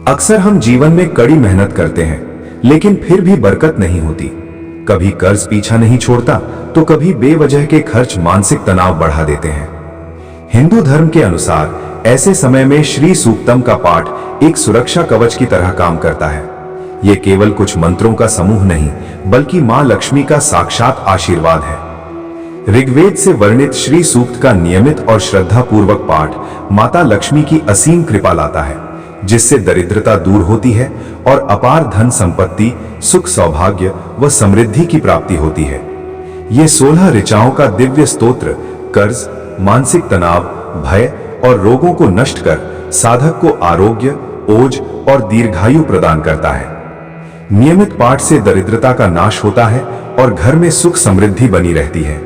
अक्सर हम जीवन में कड़ी मेहनत करते हैं, लेकिन फिर भी बरकत नहीं होती। कभी कर्ज पीछा नहीं छोड़ता, तो कभी बेवजह के खर्च मानसिक तनाव बढ़ा देते हैं। हिंदू धर्म के अनुसार ऐसे समय में श्री सूक्तम का पाठ एक सुरक्षा कवच की तरह काम करता है। ये केवल कुछ मंत्रों का समूह नहीं, बल्कि मां लक्ष्मी का साक्षात आशीर्वाद है। ऋग्वेद से वर्णित श्री सूक्त का नियमित और श्रद्धापूर्वक पाठ माता लक्ष्मी की असीम कृपा लाता है, जिससे दरिद्रता दूर होती है और अपार धन संपत्ति, सुख, सौभाग्य व समृद्धि की प्राप्ति होती है। ये 16 ऋचाओं का दिव्य स्तोत्र कर्ज, मानसिक तनाव, भय और रोगों को नष्ट कर साधक को आरोग्य, ओज और दीर्घायु प्रदान करता है। नियमित पाठ से दरिद्रता का नाश होता है और घर में सुख समृद्धि बनी रहती है।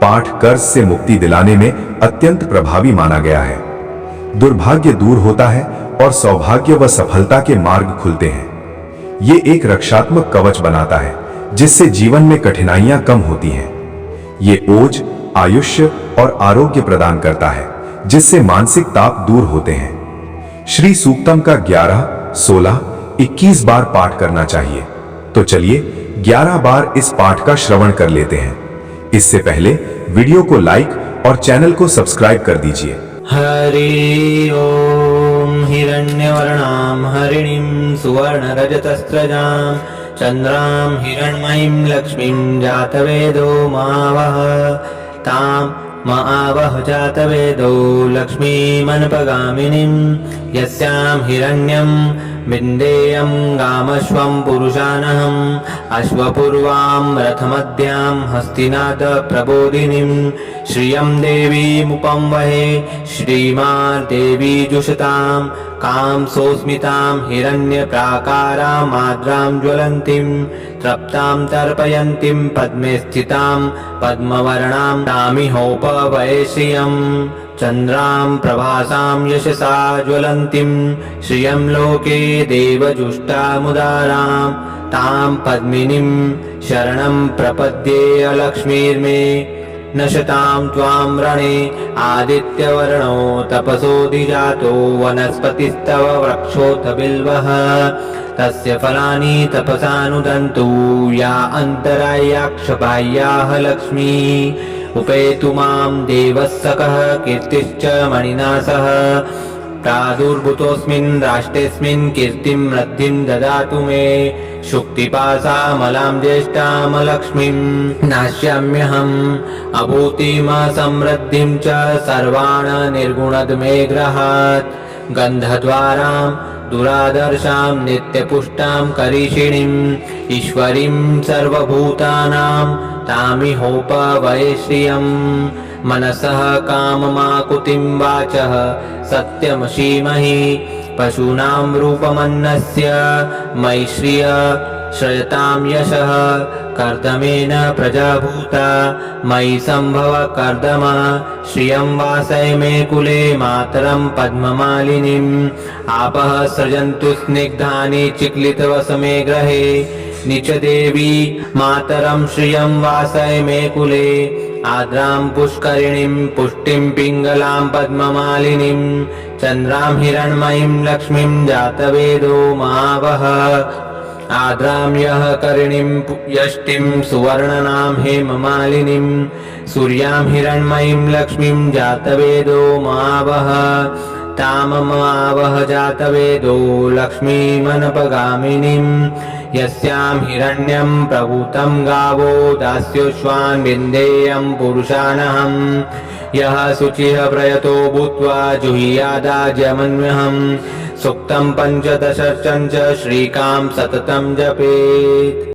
पाठ कर्ज से मुक्ति दिलाने में अत्यंत प्रभावी माना गया है। दुर्भाग्य दूर होता है और सौभाग्य व सफलता के मार्ग खुलते हैं। ये एक रक्षात्मक कवच बनाता है, जिससे जीवन में कठिनाइयां कम होती हैं। ये ओज, आयुष्य और आरोग्य प्रदान करता है, जिससे मानसिक ताप दूर होते हैं। श्री सूक्तम का 11, 16, 21 बार पाठ करना चाहिए। तो चलिए 11 बार इस पाठ का श्रवण कर लेते हैं। इससे पहले वीडियो को लाइक और चैनल को सब्सक्राइब कर दीजिए। हरि ओम हिरण्यवर्णां हरिणीं सुवर्णरजतस्रजां चन्द्रां हिरण्मयीं लक्ष्मीं जातवेदो मावह तां मावह जातवेदो लक्ष्मीमनपगामिनीं यस्यां हिरण्यं विन्देयं गामश्वं पुरुषानहम् अश्वपूर्वां रथमद्यां हस्तिनाद प्रबोधिनीं श्रियं देवीमुपं वहे श्रीमादेवी जुषतां कां सोऽस्मितां हिरण्यप्राकारां आद्रां ज्वलन्तीं तृप्तां तर्पयन्तीं पद्मे स्थितां पद्मवर्णां तामिहोपवये श्रियं चन्द्रां प्रभासां यशसा ज्वलन्तीं श्रियं लोके देवजुष्टामुदारां तां पद्मिनीं शरणं प्रपद्ये अलक्ष्मीर्मे नशतां त्वां रणे आदित्यवर्णो तपसोऽधिजातो वनस्पतिस्तव वृक्षोऽथ बिल्वः तस्य फलानि तपसानुदन्तु या अन्तरायाक्षबाह्याः लक्ष्मी उपेतु मां देवस्सकः कीर्तिश्च मणिना सह प्रादुर्भूतोऽस्मिन् राष्ट्रेऽस्मिन् कीर्तिं वृद्धिं ददातु मे शुक्तिपासामलां ज्येष्ठामलक्ष्मीं नाश्याम्यहम् अभूतिमसमृद्धिं च सर्वान् निर्गुणद् मे गृहात् गन्धद्वारां दुरादर्शां नित्यपुष्टां करीषिणीं ईश्वरीं सर्वभूतानां तामिहोपवये श्रियं मनसः काममाकुतिं वाचः सत्यमशीमहि पशूनां रूपमन्नस्य मयि श्रिय श्रयतां यशः कर्दमेन प्रजाभूता मयि सम्भव कर्दम श्रियं वासय मे कुले मातरं पद्ममालिनीम् आपः सृजन्तु स्निग्धानि चिक्लितवसमे ग्रहे निच देवी मातरं श्रियं वासय मे कुले आद्रां पुष्करिणीं पुष्टिं पिङ्गलां पद्ममालिनीं चन्द्रां हिरण्मयीं लक्ष्मीं जातवेदो मावह आद्रां यः करिणीं यष्टिं सुवर्णनां हेममालिनीं सूर्यां हिरण्मयीं लक्ष्मीं जातवेदो मावह ताममावह जातवेदो लक्ष्मीमनपगामिनीं यस्यां हिरण्यं प्रभूतं गावो दास्योश्वान् विन्देयं पुरुषानहम् यः शुचिः प्रयतो भूत्वा जुह्यादाजमन्यहम् सूक्तं 15 च श्रीकां सततं जपेत्।